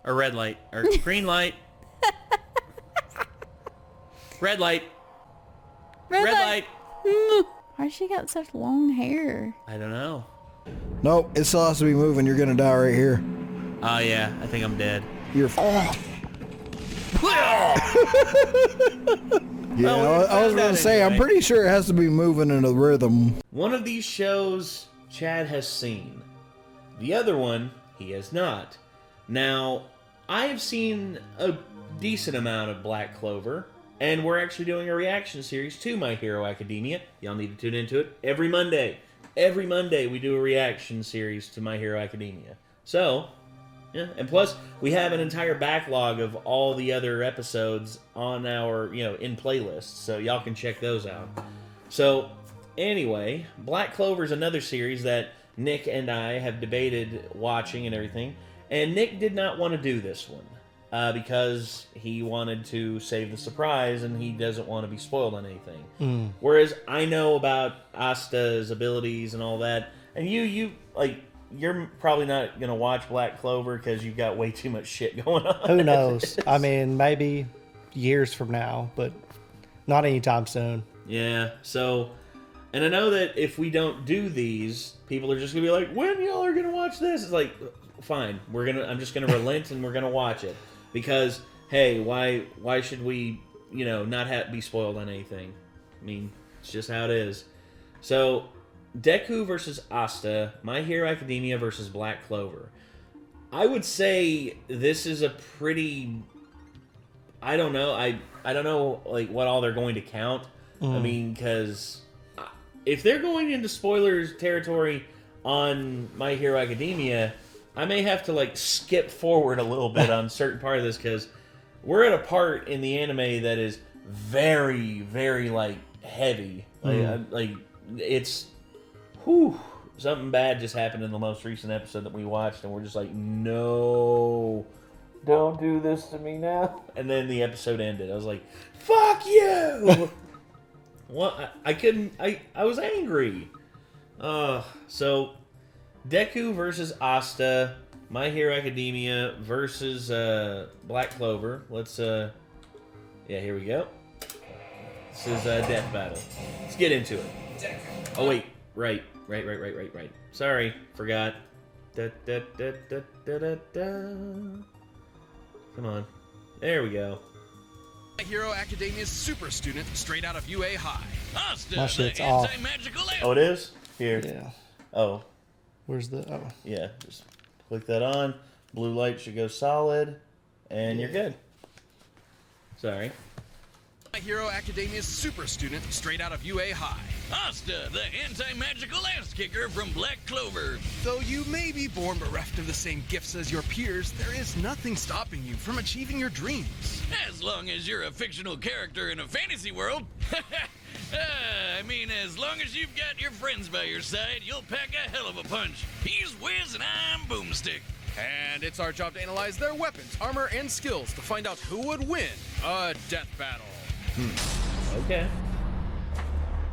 Or red light. Or green light. Red light. Red light. light. Why she got such long hair? I don't know. Nope, it still has to be moving. You're gonna die right here. Oh, yeah. I think I'm dead. You're... Yeah, Well, I was gonna say, anyway. I'm pretty sure it has to be moving in a rhythm. One of these shows Chad has seen. The other one he has not. Now, I have seen a decent amount of Black Clover, and we're actually doing a reaction series to My Hero Academia. Y'all need to tune into it every Monday. Every Monday we do a reaction series to My Hero Academia. So, yeah, and plus we have an entire backlog of all the other episodes on our, in playlists, so y'all can check those out. So, anyway, Black Clover is another series that Nick and I have debated watching and everything, and Nick did not want to do this one because he wanted to save the surprise and he doesn't want to be spoiled on anything. Whereas I know about Asta's abilities and all that, and you're probably not going to watch Black Clover because you've got way too much shit going on. Who knows? I mean, maybe years from now, but not anytime soon. Yeah, so, and I know that if we don't do these, people are just going to be like, when y'all are going to watch this? It's like, fine, I'm just going to relent and we're going to watch it. Because, hey, why should we, not be spoiled on anything? I mean, it's just how it is. So, Deku versus Asta, My Hero Academia versus Black Clover. I would say this is a pretty... I don't know. I don't know what all they're going to count. I mean, because if they're going into spoilers territory on My Hero Academia, I may have to skip forward a little bit on certain part of this because we're at a part in the anime that is very, very heavy. It's something bad just happened in the most recent episode that we watched, and we're just like, no, don't do this to me now. And then the episode ended. I was like, fuck you. Well, I couldn't. I was angry. So Deku versus Asta, My Hero Academia versus Black Clover. Let's here we go. This is Death Battle. Let's get into it. Oh wait, right. Sorry, forgot. Da. Come on, there we go. My Hero Academia's super student straight out of UA High. Asta, My the shit's off. anti-magical Oh, it is? Here. Yeah. Oh, Where's the... Oh. yeah. Just click that on. Blue light should go solid. And you're good. Sorry. My Hero Academia's super student straight out of UA High. Asta, the anti-magical ass kicker from Black Clover. Though you may be born bereft of the same gifts as your peers, there is nothing stopping you from achieving your dreams. As long as you're a fictional character in a fantasy world. I mean, as long as you've got your friends by your side, you'll pack a hell of a punch. He's Wiz and I'm Boomstick. And it's our job to analyze their weapons, armor, and skills to find out who would win a death battle. Okay.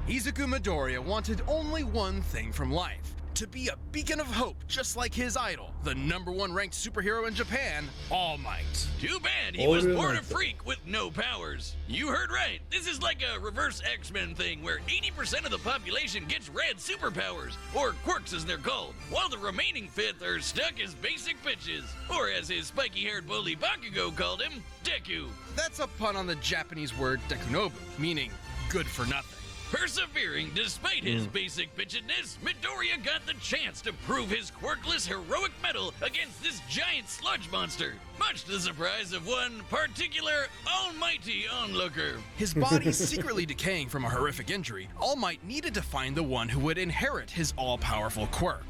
Izuku Midoriya wanted only one thing from life. To be a beacon of hope, just like his idol, the #1 ranked superhero in Japan, All Might. Too bad he was born a freak with no powers. You heard right. This is like a reverse X-Men thing where 80% of the population gets red superpowers, or quirks as they're called, while the remaining fifth are stuck as basic bitches, or as his spiky-haired bully Bakugo called him, Deku. That's a pun on the Japanese word dekunobu, meaning good for nothing. Persevering despite his basic bitchedness, Midoriya got the chance to prove his quirkless heroic mettle against this giant sludge monster, much to the surprise of one particular almighty onlooker. His body secretly decaying from a horrific injury, All Might needed to find the one who would inherit his all-powerful quirk.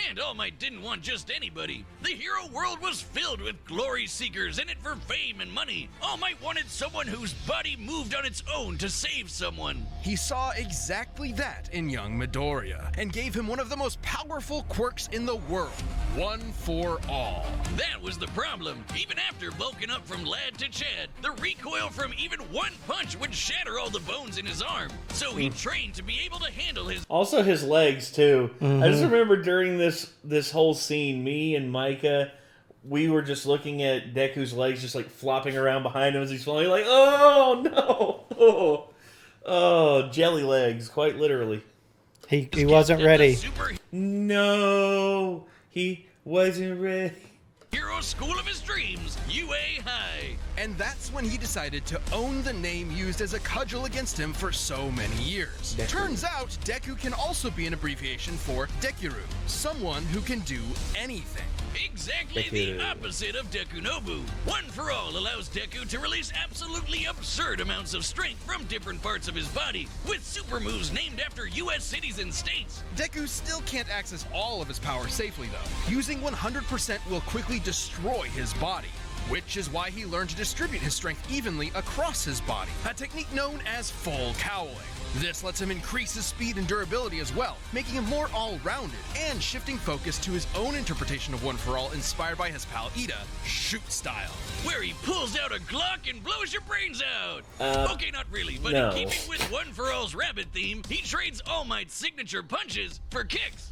And All Might didn't want just anybody. The hero world was filled with glory seekers in it for fame and money. All Might wanted someone whose body moved on its own to save someone. He saw exactly that in young Midoriya, and gave him one of the most powerful quirks in the world. One for all. That was the problem. Even after bulking up from lad to Chad, the recoil from even one punch would shatter all the bones in his arm. So he trained to be able to handle his... Also his legs, too. I just remember during this whole scene, me and Micah we were just looking at Deku's legs just like flopping around behind him as he's falling, like, oh no, oh, jelly legs, quite literally. He wasn't ready. No, he wasn't ready. Hero school of his dreams, UA High. And that's when he decided to own the name used as a cudgel against him for so many years. Deku. Turns out, Deku can also be an abbreviation for Dekiru, someone who can do anything. Exactly Deku. the opposite of Deku Nobu. One for All allows Deku to release absolutely absurd amounts of strength from different parts of his body, with super moves named after US cities and states. Deku still can't access all of his power safely though. Using 100% will quickly destroy his body, which is why he learned to distribute his strength evenly across his body, a technique known as full cowling. This lets him increase his speed and durability as well, making him more all-rounded, and shifting focus to his own interpretation of One For All inspired by his pal Ida, Shoot Style, where he pulls out a Glock and blows your brains out! Okay, not really, but no. in keeping with One For All's rabbit theme, he trades All Might's signature punches for kicks.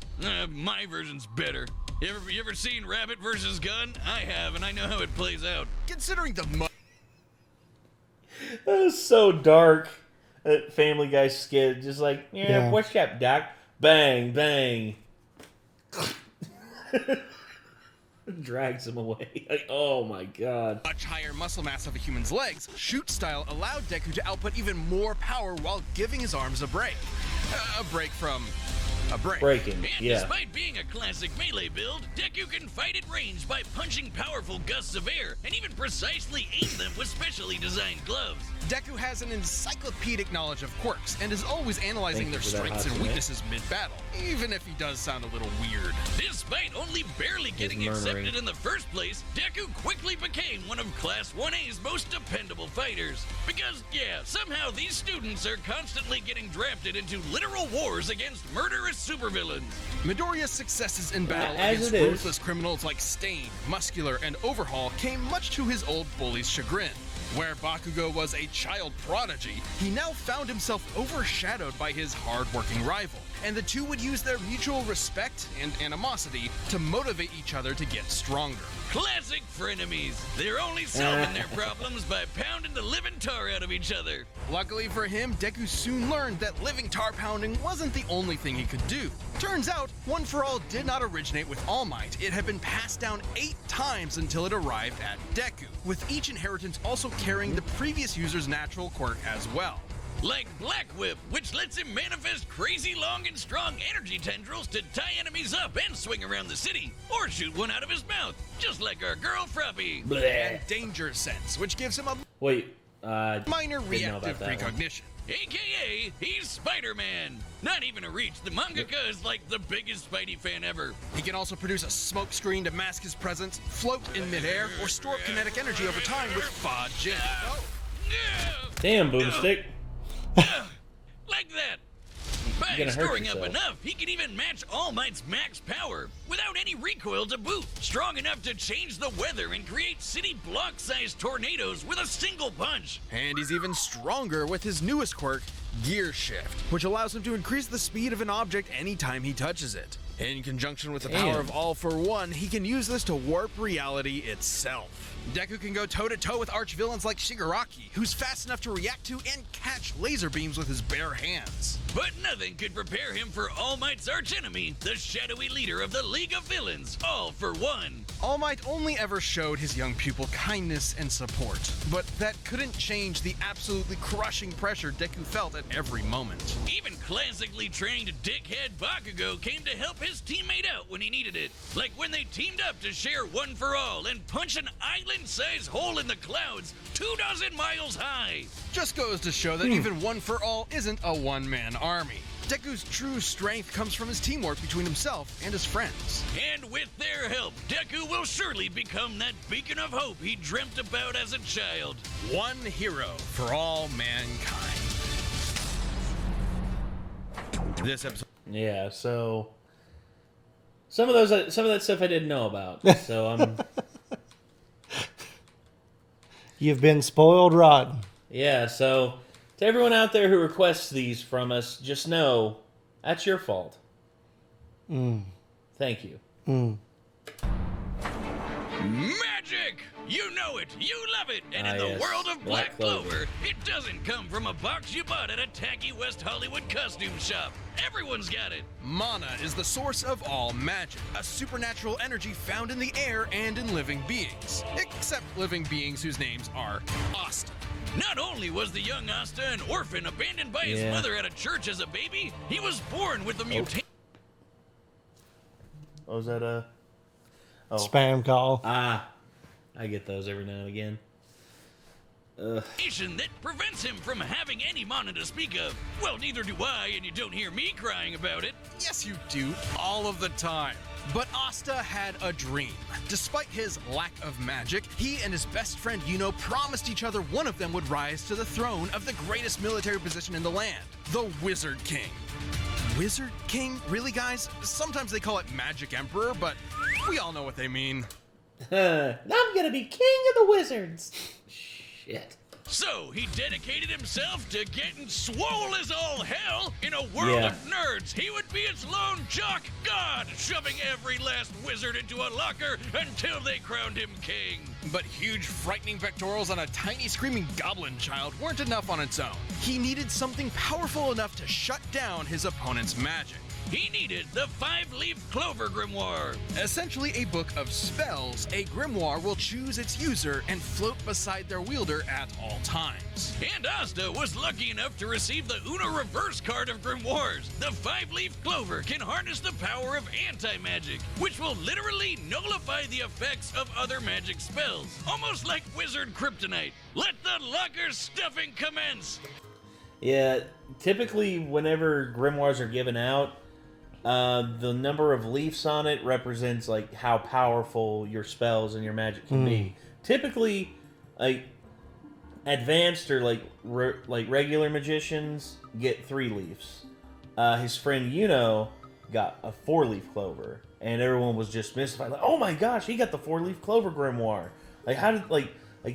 My version's better. You ever seen Rabbit vs. Gun? I have, and I know how it plays out. Considering the That was so dark. That Family Guy skit, just like, Yeah. what's up, Doc? Bang, bang. Drags him away. Like, oh my god. much higher muscle mass of a human's legs, Shoot Style allowed Deku to output even more power while giving his arms a break. A break from a break. Breaking, And yeah. despite being a classic melee build, Deku can fight at range by punching powerful gusts of air and even precisely aim them with specially designed gloves. Deku has an encyclopedic knowledge of quirks and is always analyzing their Thank you for that, strengths and Hatsune. weaknesses mid-battle, even if he does sound a little weird. Despite only barely getting murmuring. accepted in the first place, Deku quickly became one of Class 1A's most dependable fighters. Because, yeah, somehow these students are constantly getting drafted into literal wars against murderous supervillains. Midoriya's successes in battle As against it is. ruthless criminals like Stain, Muscular, and Overhaul came much to his old bully's chagrin. Where Bakugo was a child prodigy, he now found himself overshadowed by his hard-working rival, and the two would use their mutual respect and animosity to motivate each other to get stronger. Classic frenemies. They're only solving their problems by pounding the living tar out of each other. Luckily for him, Deku soon learned that living tar pounding wasn't the only thing he could do. Turns out, One For All did not originate with All Might. It had been passed down 8 times until it arrived at Deku, with each inheritance also carrying the previous user's natural quirk as well. Like Black Whip, which lets him manifest crazy long and strong energy tendrils to tie enemies up and swing around the city, or shoot one out of his mouth, just like our girl Fruppy. Bleh. And Danger Sense, which gives him a Wait, minor didn't know reactive about that one. precognition. AKA, he's Spider-Man. Not even a reach, the mangaka is like the biggest Spidey fan ever. He can also produce a smoke screen to mask his presence, float in midair, or store kinetic energy over time with Fa Jin. damn, Boomstick. Like that. By You're gonna hurt storing up yourself. enough, he can even match All Might's max power without any recoil to boot. Strong enough to change the weather and create city block-sized tornadoes with a single punch. And he's even stronger with his newest quirk, Gear Shift, which allows him to increase the speed of an object anytime he touches it. In conjunction with the power Damn. of All For One, he can use this to warp reality itself. Deku can go toe-to-toe with arch-villains like Shigaraki, who's fast enough to react to and catch laser beams with his bare hands. But nothing could prepare him for All Might's archenemy, the shadowy leader of the League of Villains, All For One. All Might only ever showed his young pupil kindness and support, but that couldn't change the absolutely crushing pressure Deku felt at every moment. Even classically trained dickhead Bakugo came to help his teammate out when he needed it, like when they teamed up to share One For All and punch an island-sized hole in the clouds 24 miles high. Just goes to show that even One For All isn't a one-man army. Deku's true strength comes from his teamwork between himself and his friends. And with their help, Deku will surely become that beacon of hope he dreamt about as a child. One hero for all mankind. This episode. Yeah, so some of that stuff I didn't know about. So I'm You've been spoiled rotten. yeah. So to everyone out there who requests these from us, just know that's your fault. Thank you. Magic! You know it, you love it, and in the Yes. world of Black Clover. Clover, it doesn't come from a box you bought at a tacky West Hollywood costume shop. Everyone's got it. Mana is the source of all magic, a supernatural energy found in the air and in living beings. Except living beings whose names are Asta. Not only was the young Asta an orphan abandoned by his Yeah. mother at a church as a baby, he was born with the mutation. Oh, was that Spam call. I get those every now and again. That prevents him from having any mana to speak of. Well, neither do I, and you don't hear me crying about it. Yes, you do, all of the time. But Asta had a dream. Despite his lack of magic, he and his best friend Yuno promised each other one of them would rise to the throne of the greatest military position in the land, the Wizard King. Wizard King? Really, guys? Sometimes they call it Magic Emperor, but we all know what they mean. I'm gonna be king of the wizards. Shit. So he dedicated himself to getting swole as all hell. In a world Yeah. of nerds, he would be its lone jock god, shoving every last wizard into a locker until they crowned him king. But huge, frightening pectorals on a tiny, screaming goblin child weren't enough on its own. He needed something powerful enough to shut down his opponent's magic. He needed the 5-leaf Clover Grimoire. Essentially a book of spells, a grimoire will choose its user and float beside their wielder at all times. And Asta was lucky enough to receive the Una reverse card of grimoires. The 5-leaf Clover can harness the power of anti-magic, which will literally nullify the effects of other magic spells. Almost like wizard kryptonite. Let the locker stuffing commence! Yeah, typically whenever grimoires are given out, the number of leaves on it represents like how powerful your spells and your magic can be. Typically, like advanced or like regular magicians get 3 leaves. His friend Yuno got a 4-leaf clover, and everyone was just mystified. Like, oh my gosh, he got the 4-leaf clover grimoire. Like, how did like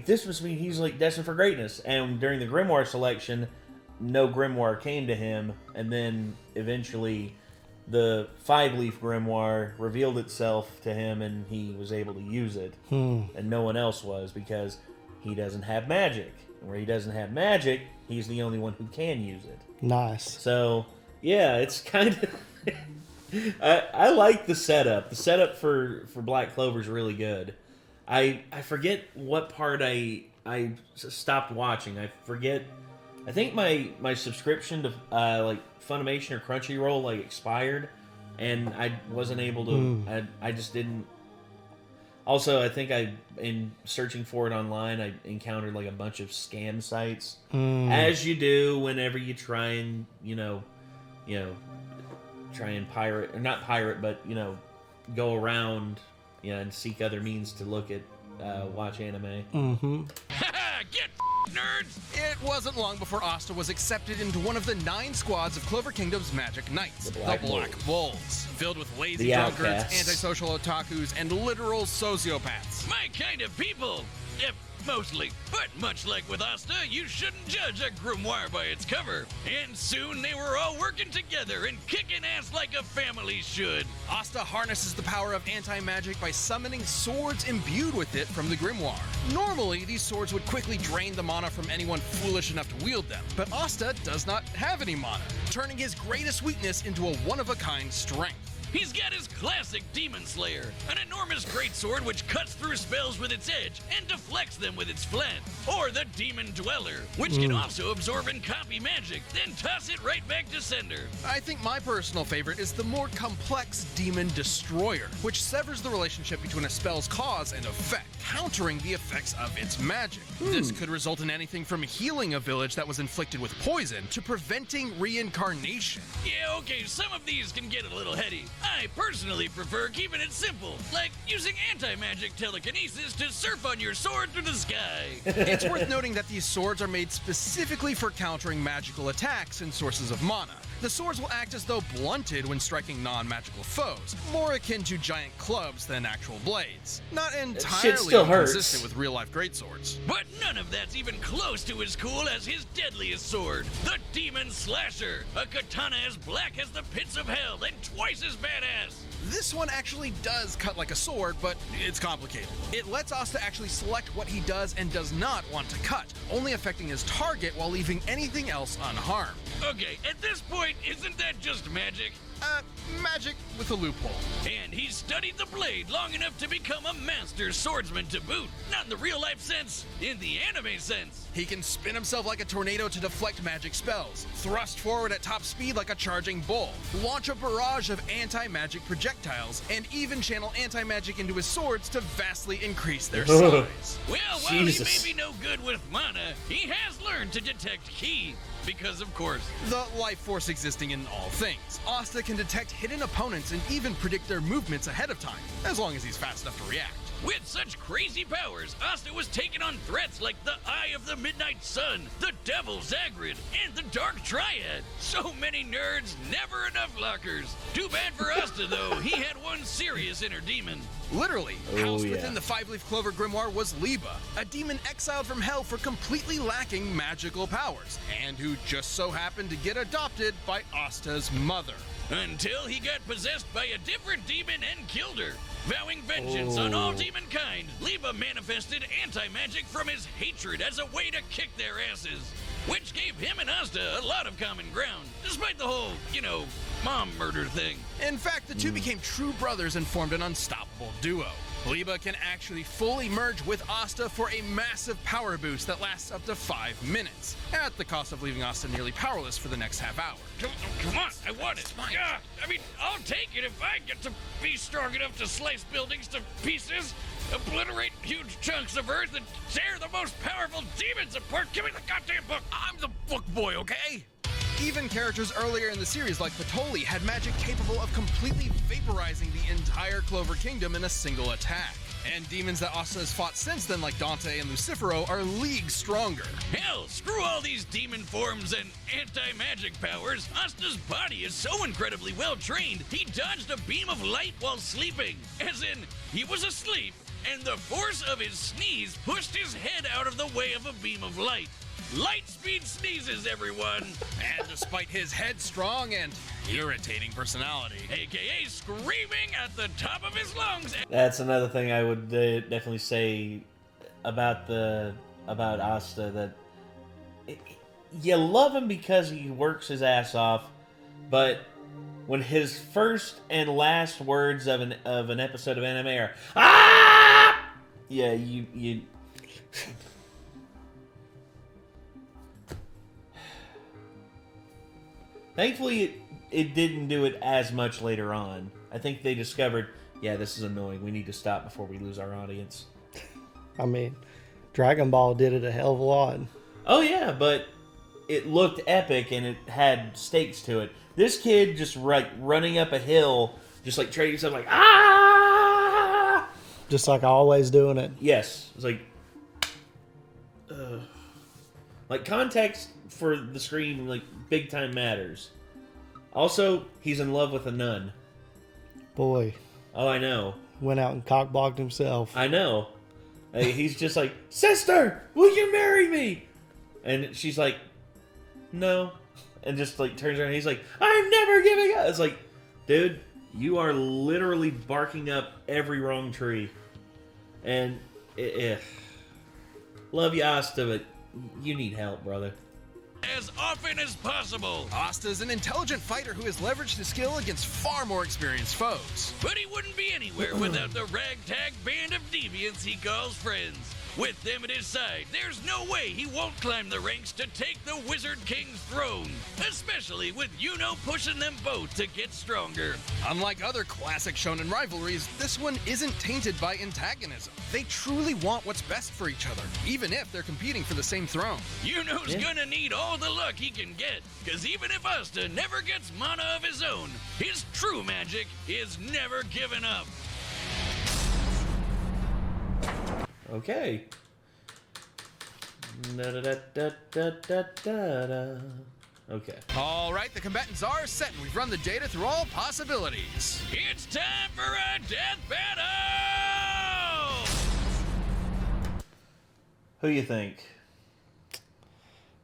this must mean he's like destined for greatness. And during the grimoire selection, no grimoire came to him, and then eventually the 5-leaf grimoire revealed itself to him, and he was able to use it, and no one else was, because he doesn't have magic. And where he doesn't have magic, he's the only one who can use it. Nice. So yeah, it's kind of I like the setup. The setup for Black Clover is really good. I forget what part I stopped watching. I forget. I think my subscription to like Funimation or Crunchyroll like expired, and I wasn't able to. I just didn't. Also, I think in searching for it online, I encountered like a bunch of scam sites, as you do whenever you try and try and pirate, or not pirate, but go around and seek other means to look at watch anime. Get nerds! It wasn't long before Asta was accepted into one of the 9 squads of Clover Kingdom's Magic Knights, the Black Bulls, filled with lazy The drunkards, outcasts. antisocial otakus, and literal sociopaths. My kind of people. Yep, mostly. But much like with Asta, you shouldn't judge a grimoire by its cover. And soon they were all working together and kicking ass like a family should. Asta harnesses the power of anti-magic by summoning swords imbued with it from the grimoire. Normally, these swords would quickly drain the mana from anyone foolish enough to wield them, but Asta does not have any mana, turning his greatest weakness into a one-of-a-kind strength. He's got his classic Demon Slayer, an enormous greatsword which cuts through spells with its edge and deflects them with its flat. Or the Demon Dweller, which can also absorb and copy magic, then toss it right back to sender. I think my personal favorite is the more complex Demon Destroyer, which severs the relationship between a spell's cause and effect, countering the effects of its magic. This could result in anything from healing a village that was inflicted with poison to preventing reincarnation. Yeah, okay, some of these can get a little heady. I personally prefer keeping it simple, like using anti-magic telekinesis to surf on your sword through the sky. It's worth noting that these swords are made specifically for countering magical attacks and sources of mana. The swords will act as though blunted when striking non-magical foes, more akin to giant clubs than actual blades. Not entirely still hurts. consistent with real-life greatswords. But none of that's even close to as cool as his deadliest sword, the Demon Slasher, a katana as black as the pits of hell and twice as badass. This one actually does cut like a sword, but it's complicated. It lets Asta actually select what he does and does not want to cut, only affecting his target while leaving anything else unharmed. Okay, at this point, isn't that just magic? Magic with a loophole. And he's studied the blade long enough to become a master swordsman to boot. Not in the real-life sense, in the anime sense. He can spin himself like a tornado to deflect magic spells, thrust forward at top speed like a charging bull, launch a barrage of anti-magic projectiles, and even channel anti-magic into his swords to vastly increase their size. Well, while Jesus. he may be no good with mana, he has learned to detect ki. Because, of course, The life force existing in all things. Asta can detect hidden opponents and even predict their movements ahead of time, as long as he's fast enough to react. with such crazy powers, Asta was taking on threats like the Eye of the Midnight Sun, the Devil Zagrid, and the Dark Triad. So many nerds, never enough lockers. Too bad for Asta, though. He had one serious inner demon. Literally, Oh, housed yeah. within the five-leaf clover grimoire was Liba, a demon exiled from hell for completely lacking magical powers, and who just so happened to get adopted by Asta's mother. Until he got possessed by a different demon and killed her. Vowing vengeance on all demon kind, Liba manifested anti-magic from his hatred as a way to kick their asses. Which gave him and Asta a lot of common ground, despite the whole, mom murder thing. In fact, the two became true brothers and formed an unstoppable duo. Liba can actually fully merge with Asta for a massive power boost that lasts up to 5 minutes, at the cost of leaving Asta nearly powerless for the next half hour. Come on, I want it. Yeah, I'll take it if I get to be strong enough to slice buildings to pieces, obliterate huge chunks of earth, and tear the most powerful demons apart. Give me the goddamn book. I'm the book boy, okay? Even characters earlier in the series like Patoli had magic capable of completely vaporizing the entire Clover Kingdom in a single attack. And demons that Asta has fought since then, like Dante and Lucifero, are leagues stronger. Hell, screw all these demon forms and anti-magic powers. Asta's body is so incredibly well trained, he dodged a beam of light while sleeping. As in, he was asleep, and the force of his sneeze pushed his head out of the way of a beam of light. Light speed sneezes, everyone! And despite his headstrong and irritating personality, AKA screaming at the top of his lungs. That's another thing I would definitely say about Asta, that you love him because he works his ass off, but when his first and last words of an episode of anime are "Ah!" Yeah, you Thankfully, it didn't do it as much later on. I think they discovered, yeah, this is annoying. We need to stop before we lose our audience. I mean, Dragon Ball did it a hell of a lot. Oh, yeah, but it looked epic and it had stakes to it. This kid just, running up a hill, just, trading stuff ah! Just like always doing it. Yes. It's context for the screen, big time matters. Also, he's in love with a nun. Boy, Oh, I know. went out and cockblocked himself. I know. He's just like, sister, will you marry me? And she's like, no. And just turns around and he's like, I'm never giving up. It's like, dude, you are literally barking up every wrong tree. And love you, Asta, but you need help, brother. As often as possible. Asta is an intelligent fighter who has leveraged his skill against far more experienced foes. But he wouldn't be anywhere without the ragtag band of deviants he calls friends. With them at his side, there's no way he won't climb the ranks to take the Wizard King's throne. Especially with Yuno pushing them both to get stronger. Unlike other classic shonen rivalries, this one isn't tainted by antagonism. They truly want what's best for each other, even if they're competing for the same throne. Yuno's gonna need all the luck he can get, cause even if Asta never gets mana of his own, his true magic is never given up. Okay. Okay. All right, the combatants are set, and we've run the data through all possibilities. It's time for a death battle! Who you think?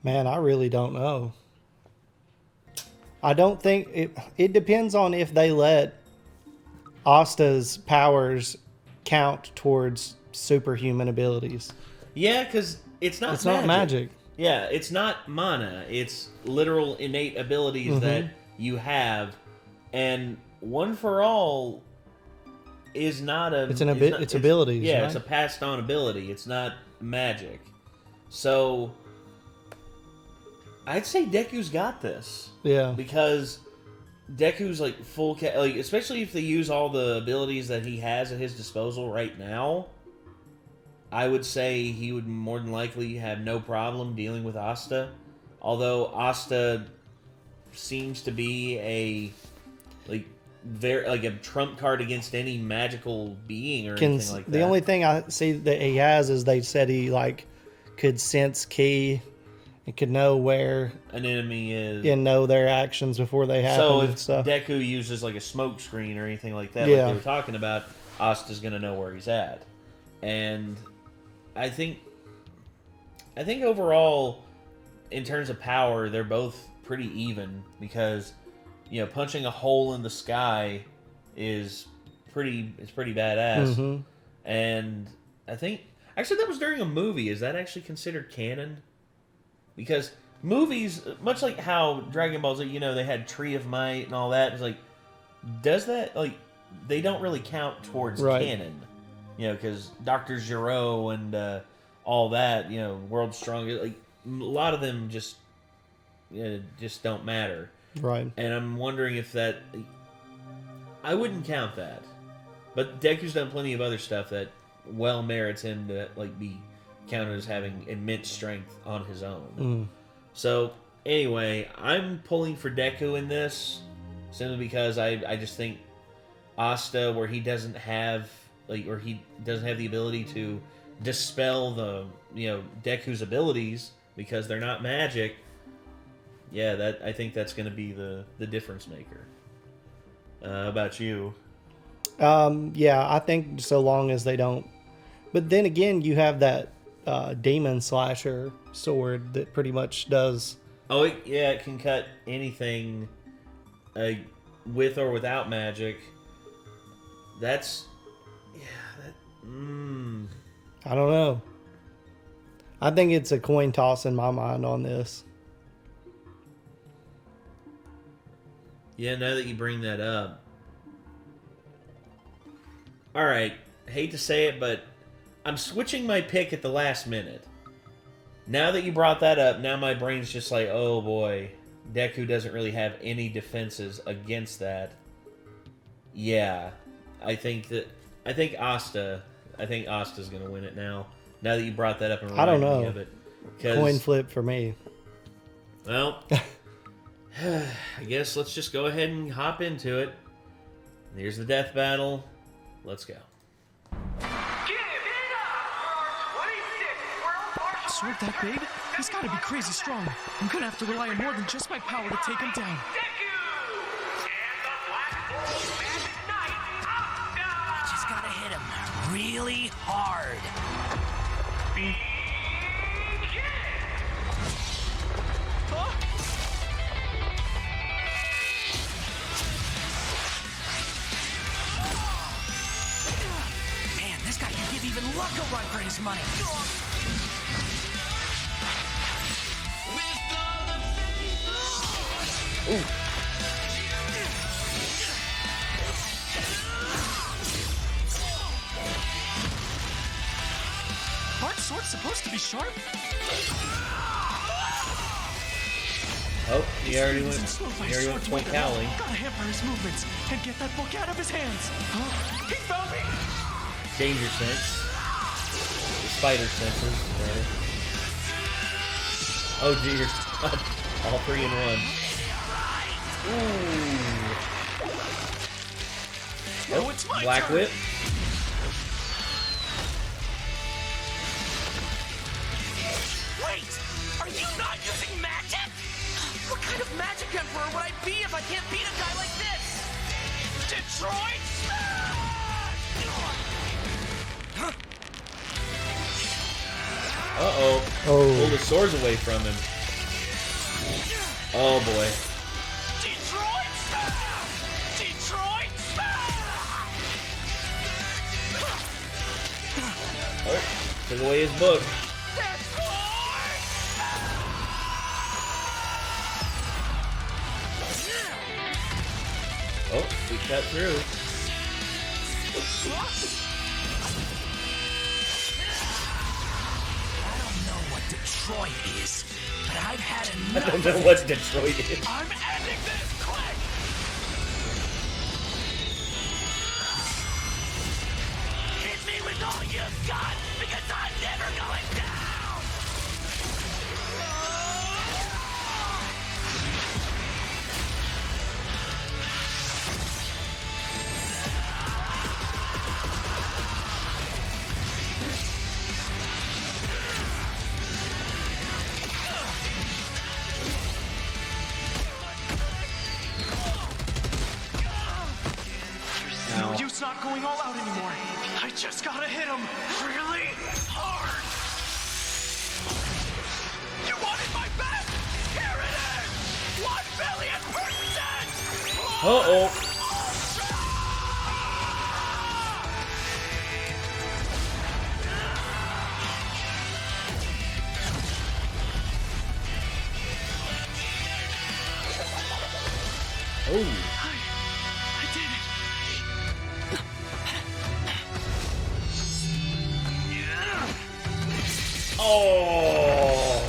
Man, I really don't know. I don't think it depends on if they let Asta's powers count towards superhuman abilities. Yeah, because it's not magic. Not magic. Yeah, it's not mana. It's literal innate abilities that you have, and One for All is not a. It's abilities. Yeah, right? it's a passed on ability. It's not magic. So I'd say Deku's got this. Yeah. Because Deku's like like especially if they use all the abilities that he has at his disposal right now. I would say he would more than likely have no problem dealing with Asta. Although Asta seems to be a a trump card against any magical being or anything like that. The only thing I see that he has is they said he could sense ki and could know where an enemy is and know their actions before they happen. So if and stuff. Deku uses like a smoke screen or anything like that, Yeah. like they were talking about, Asta's gonna know where he's at. And I think overall, in terms of power, they're both pretty even because, punching a hole in the sky is pretty badass. Mm-hmm. And I think actually that was during a movie. Is that actually considered canon? Because movies, much like how Dragon Ball Z, they had Tree of Might and all that. It's like, does that they don't really count towards canon? Because Dr. Gero and all that, World's Strongest, a lot of them just don't matter. Right. And I'm wondering if that... I wouldn't count that. But Deku's done plenty of other stuff that well merits him to be counted as having immense strength on his own. So, anyway, I'm pulling for Deku in this, simply because I just think Asta, where he doesn't have... or he doesn't have the ability to dispel the, Deku's abilities because they're not magic. Yeah, I think that's going to be the difference maker. How about you? Yeah, I think so long as they don't. But then again, you have that demon slasher sword that pretty much does. Oh, it can cut anything with or without magic. That's... I don't know. I think it's a coin toss in my mind on this. Yeah, now that you bring that up. Alright, hate to say it, but I'm switching my pick at the last minute. Now that you brought that up, now my brain's just like, oh boy, Deku doesn't really have any defenses against that. Yeah, I think Asta's going to win it now. Now that you brought that up and reminded me of it. Coin flip for me. Well, I guess let's just go ahead and hop into it. Here's the death battle. Let's go. Sword that big? He's gotta be crazy strong. I'm gonna have to rely on more than just my power to take him down. Just gotta hit him really hard. Man, this guy can give even Luck a run for his money. Ooh. Hart's sword's supposed to be sharp. Oh, he already went point cowling. Gotta hamper his movements and get that book out of his hands. Huh? He found me! Danger sense. Spider senses, rather. Oh dear. All three in one. Ooh. Oh, it's my Black turn. Whip. Wait! Are you not using magic? What kind of magic emperor would I be if I can't beat a guy like this? Detroit Smash! Uh-oh. Oh. Pull the swords away from him. Oh, boy. Detroit Smash! Detroit Smash! Oh, took away his book. Oh, we cut through. I don't know what Detroit is, but I've had I enough. don't know what Detroit is. I'm ending this quick! Hit me with all you've got, because I'm never going down! No use not going all out anymore. I just gotta hit him really hard. You wanted my best? Here it is! 1 billion%! Uh-oh. Oh. I did it. Oh.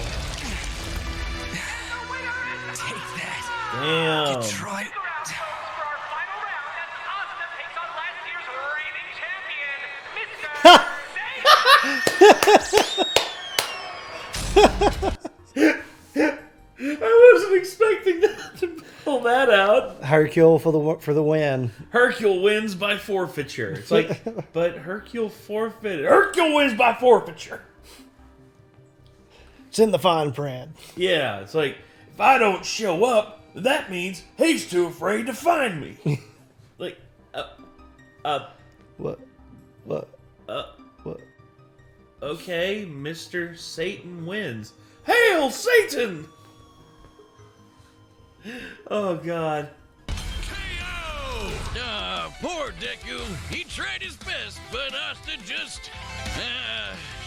Take that, Damn. Detroit. I wasn't expecting that to pull that out. Hercule for the win. Hercule wins by forfeiture. It's like, but Hercule forfeited. Hercule wins by forfeiture. It's in the fine print. Yeah, it's like, if I don't show up, that means he's too afraid to find me. Like, What? What? okay, Mr. Satan wins. Hail Satan! Oh, God. KO! Poor Deku. He tried his best, but Asta just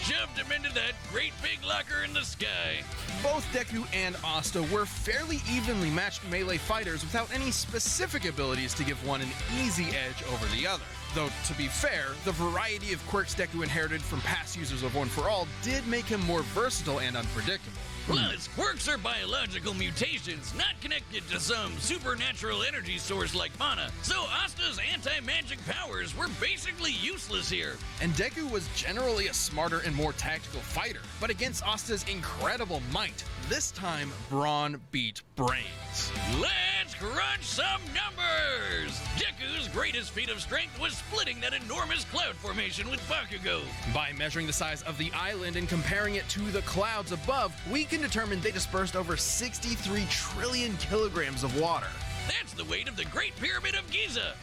shoved him into that great big locker in the sky. Both Deku and Asta were fairly evenly matched melee fighters without any specific abilities to give one an easy edge over the other. Though, to be fair, the variety of quirks Deku inherited from past users of One For All did make him more versatile and unpredictable. Plus, quirks are biological mutations, not connected to some supernatural energy source like mana. So Asta's anti-magic powers were basically useless here. And Deku was generally a smarter and more tactical fighter, but against Asta's incredible might, this time brawn beat brains. Let's crunch some numbers! Deku's greatest feat of strength was splitting that enormous cloud formation with Bakugo. By measuring the size of the island and comparing it to the clouds above, we can determine they dispersed over 63 trillion kilograms of water. That's the weight of the Great Pyramid of Giza.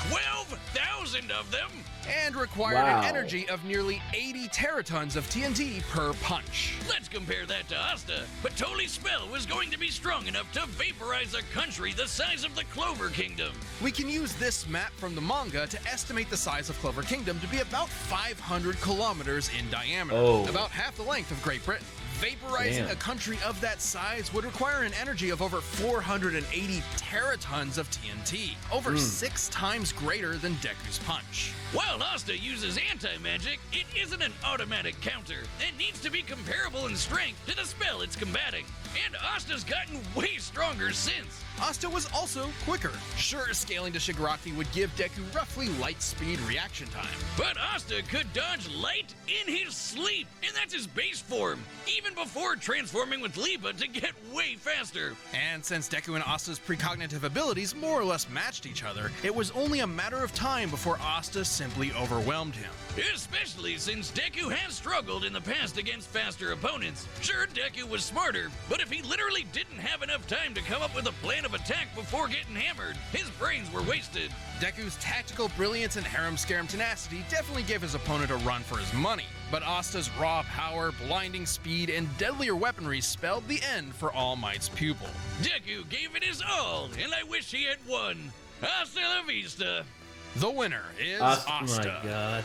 12,000 of them! And required Wow. an energy of nearly 80 teratons of TNT per punch. Let's compare that to Asta. But Toli's spell was going to be strong enough to vaporize a country the size of the Clover Kingdom. We can use this map from the manga to estimate the size of Clover Kingdom to be about 500 kilometers in diameter, Oh. about half the length of Great Britain. Vaporizing Damn. a country of that size would require an energy of over 480 teratons of TNT, over 6 times greater than Deku's punch. While Asta uses anti-magic, it isn't an automatic counter. It needs to be comparable in strength to the spell it's combating. And Asta's gotten way stronger since. Asta was also quicker. Sure, scaling to Shigaraki would give Deku roughly light speed reaction time. But Asta could dodge light in his sleep, and that's his base form, even before transforming with Lipa to get way faster. And since Deku and Asta's precognitive abilities more or less matched each other, it was only a matter of time before Asta simply overwhelmed him. Especially since Deku has struggled in the past against faster opponents. Sure, Deku was smarter, but if he literally didn't have enough time to come up with a plan of attack before getting hammered, his brains were wasted. Deku's tactical brilliance and harem-scarum tenacity definitely gave his opponent a run for his money, but Asta's raw power, blinding speed, and deadlier weaponry spelled the end for All Might's pupil. Deku gave it his all, and I wish he had won. Hasta la vista. The winner is Asta. Asta. Oh my god.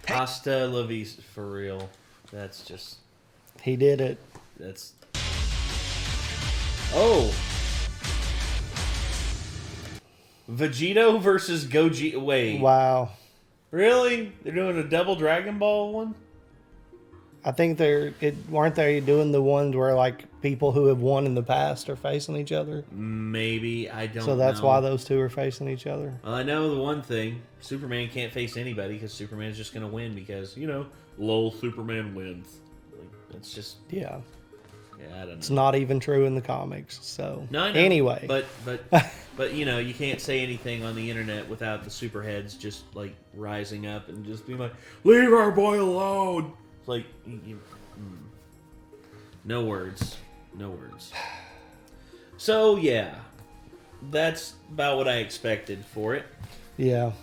Hasta la vista, for real. That's just... He did it. That's... Oh! Vegito versus Goji... Wait. Wow. Really? They're doing a double Dragon Ball one? I think weren't they doing the ones where like people who have won in the past are facing each other? Maybe. I don't know. So that's why those two are facing each other. Well, I know the one thing. Superman can't face anybody because Superman's just going to win because, lol, Superman wins. Like, it's just... Yeah. Yeah, I don't know. It's not even true in the comics. So No, I know. Anyway. But you can't say anything on the internet without the superheads just like rising up and just being like, "Leave our boy alone." It's like, no words, no words. So yeah, that's about what I expected for it. Yeah.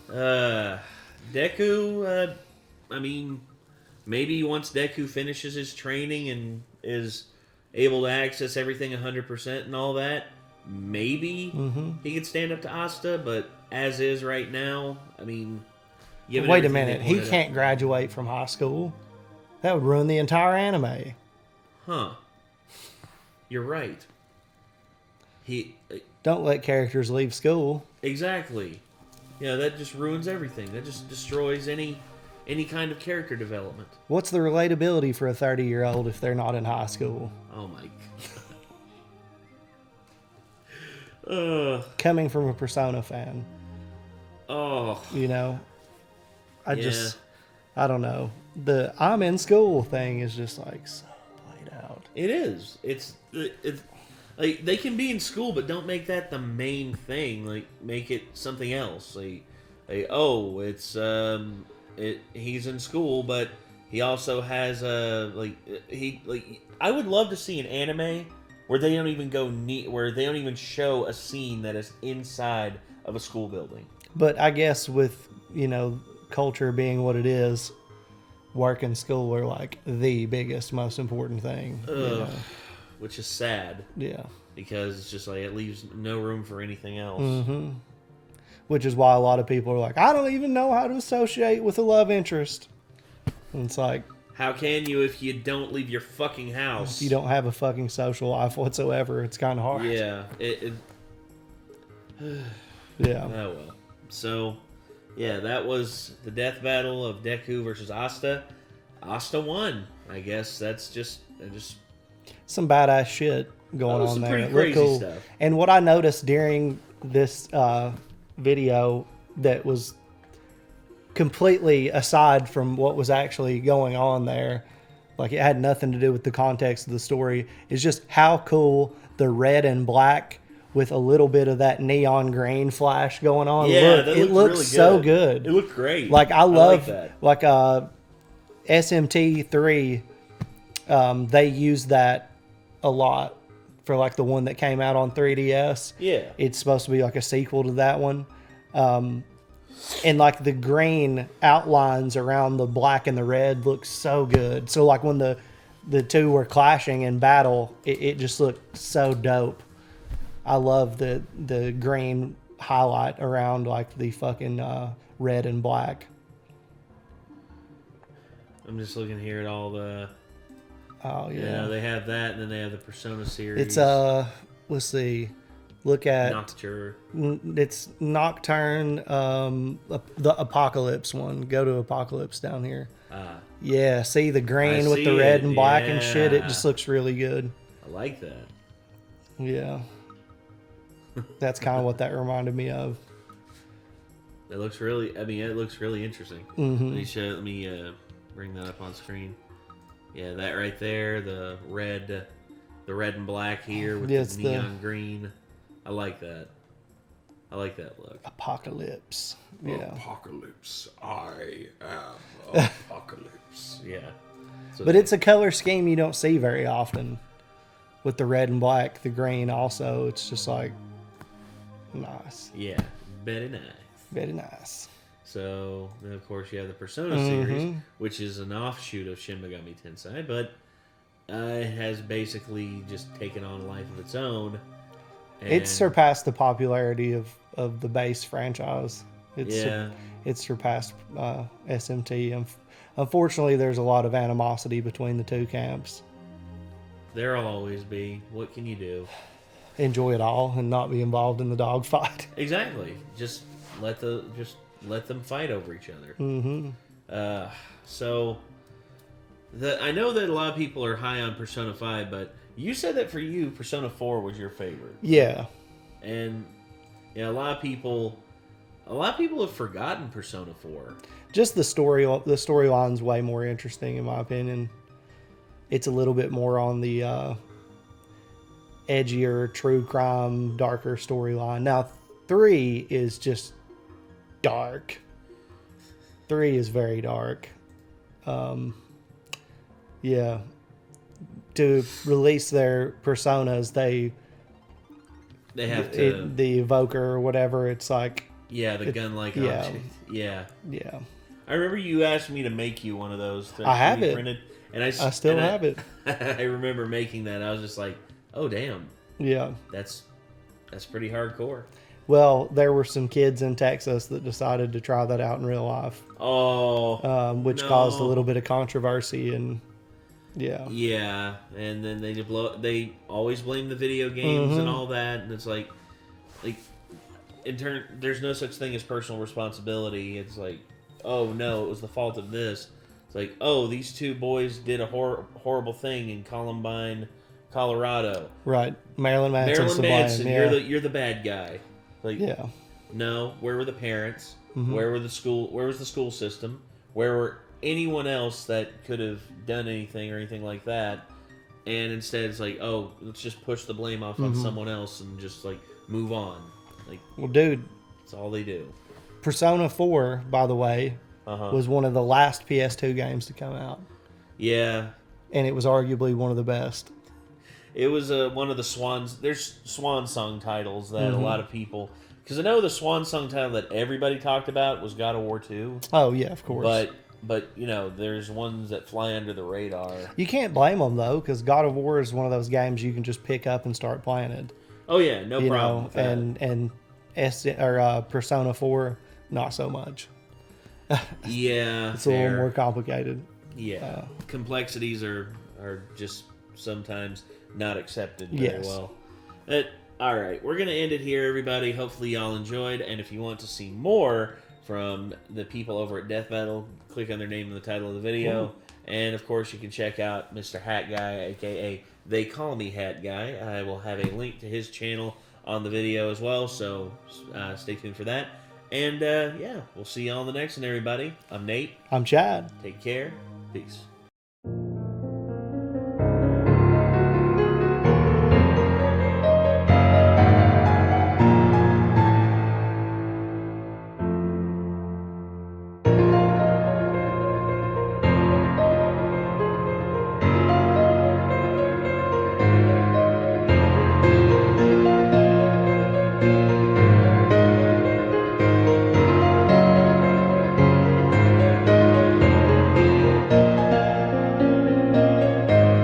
Deku. I mean, maybe once Deku finishes his training and is able to access everything 100% and all that, maybe he could stand up to Asta, but as is right now, I mean... Wait a minute, he can't graduate from high school? That would ruin the entire anime. Huh. You're right. Don't let characters leave school. Exactly. Yeah, that just ruins everything. That just destroys any kind of character development. What's the relatability for a 30-year-old if they're not in high school? Oh my god. Coming from a Persona fan. Oh. I don't know. The I'm in school thing is just like so played out. It is. It's like they can be in school, but don't make that the main thing. Like make it something else. He's in school, but he also has I would love to see an anime where they don't even where they don't even show a scene that is inside of a school building. But I guess with culture being what it is, work and school are like the biggest, most important thing. Which is sad. Yeah. Because it's just like it leaves no room for anything else. Mm-hmm. Which is why a lot of people are like, I don't even know how to associate with a love interest. And it's like, how can you if you don't leave your fucking house? If you don't have a fucking social life whatsoever, it's kind of hard. Yeah. Yeah. Oh well. So, yeah, that was the death battle of Deku versus Asta. Asta won. I guess that's just some badass shit going on there. Pretty crazy cool. stuff. And what I noticed during this video that was completely aside from what was actually going on there, like it had nothing to do with the context of the story, is just how cool the red and black with a little bit of that neon green flash going on. Yeah, it looks really so good. It looked great. Like I love that. Like SMT3, they use that a lot for like the one that came out on 3DS. Yeah. It's supposed to be like a sequel to that one. And like the green outlines around the black and the red look so good. So like when the two were clashing in battle, it just looked so dope. I love the green highlight around like the fucking red and black. I'm just looking here at all the... Oh, yeah. Yeah, they have that, and then they have the Persona series. It's, let's see. Look at... Nocturne. It's Nocturne, the Apocalypse one. Go to Apocalypse down here. Yeah, see the green with the red and black and shit? It just looks really good. I like that. Yeah. That's kind of what that reminded me of. It looks really, it looks really interesting. Mm-hmm. Let bring that up on screen. Yeah, that right there, the red and black here with the neon green. I like that. I like that look. Apocalypse. Yeah. Apocalypse. I am Apocalypse. Yeah. So But it's a color scheme you don't see very often. With the red and black, the green also. It's just like, nice. Yeah, very nice. Very nice. So, then of course you have the Persona series, which is an offshoot of Shin Megami Tensei, but it has basically just taken on a life of its own. It's surpassed the popularity of the base franchise. It's surpassed SMT. Unfortunately, there's a lot of animosity between the two camps. There'll always be. What can you do? Enjoy it all and not be involved in the dogfight. Exactly. Just let them fight over each other. So I know that a lot of people are high on Persona 5, but you said that for you, Persona 4 was your favorite. Yeah. And a lot of people have forgotten Persona 4. Just the storyline's way more interesting in my opinion. It's a little bit more on the edgier, true crime, darker storyline. Now, 3 is just dark. 3 is very dark. Yeah. To release their personas, they have to... the evoker or whatever, it's like... Yeah, the gun-like object. Yeah. Yeah. I remember you asked me to make you one of those things. I have it. Printed, and I still have it. I remember making that. I was just like, oh, damn. Yeah. That's pretty hardcore. Well, there were some kids in Texas that decided to try that out in real life. Oh, which caused a little bit of controversy, and yeah, and then they always blame the video games and all that, and it's like in turn, there's no such thing as personal responsibility. It's like, oh no, it was the fault of this. It's like, oh, these two boys did a horrible thing in Columbine, Colorado. Right, Marilyn Manson's you're the bad guy. Like, no, where were the parents? Where was the school system? Where were anyone else that could have done anything or anything like that? And instead it's like, oh, let's just push the blame off on someone else and just like move on. Like, well, dude, that's all they do. Persona 4, by the way, was one of the last PS2 games to come out. Yeah. And it was arguably one of the best. It was one of the there's swan song titles that a lot of people... Because I know the swan song title that everybody talked about was God of War 2. Oh, yeah, of course. But there's ones that fly under the radar. You can't blame them, though, because God of War is one of those games you can just pick up and start playing it. Oh, yeah, no problem with that. And Persona 4, not so much. Yeah. It's a little more complicated. Yeah. Complexities are just sometimes not accepted very well. All right, we're going to end it here, everybody. Hopefully y'all enjoyed, and if you want to see more from the people over at Death Battle, click on their name in the title of the video. And, of course, you can check out Mr. Hat Guy, a.k.a. They Call Me Hat Guy. I will have a link to his channel on the video as well, so stay tuned for that. And, we'll see y'all in the next one, everybody. I'm Nate. I'm Chad. Take care. Peace.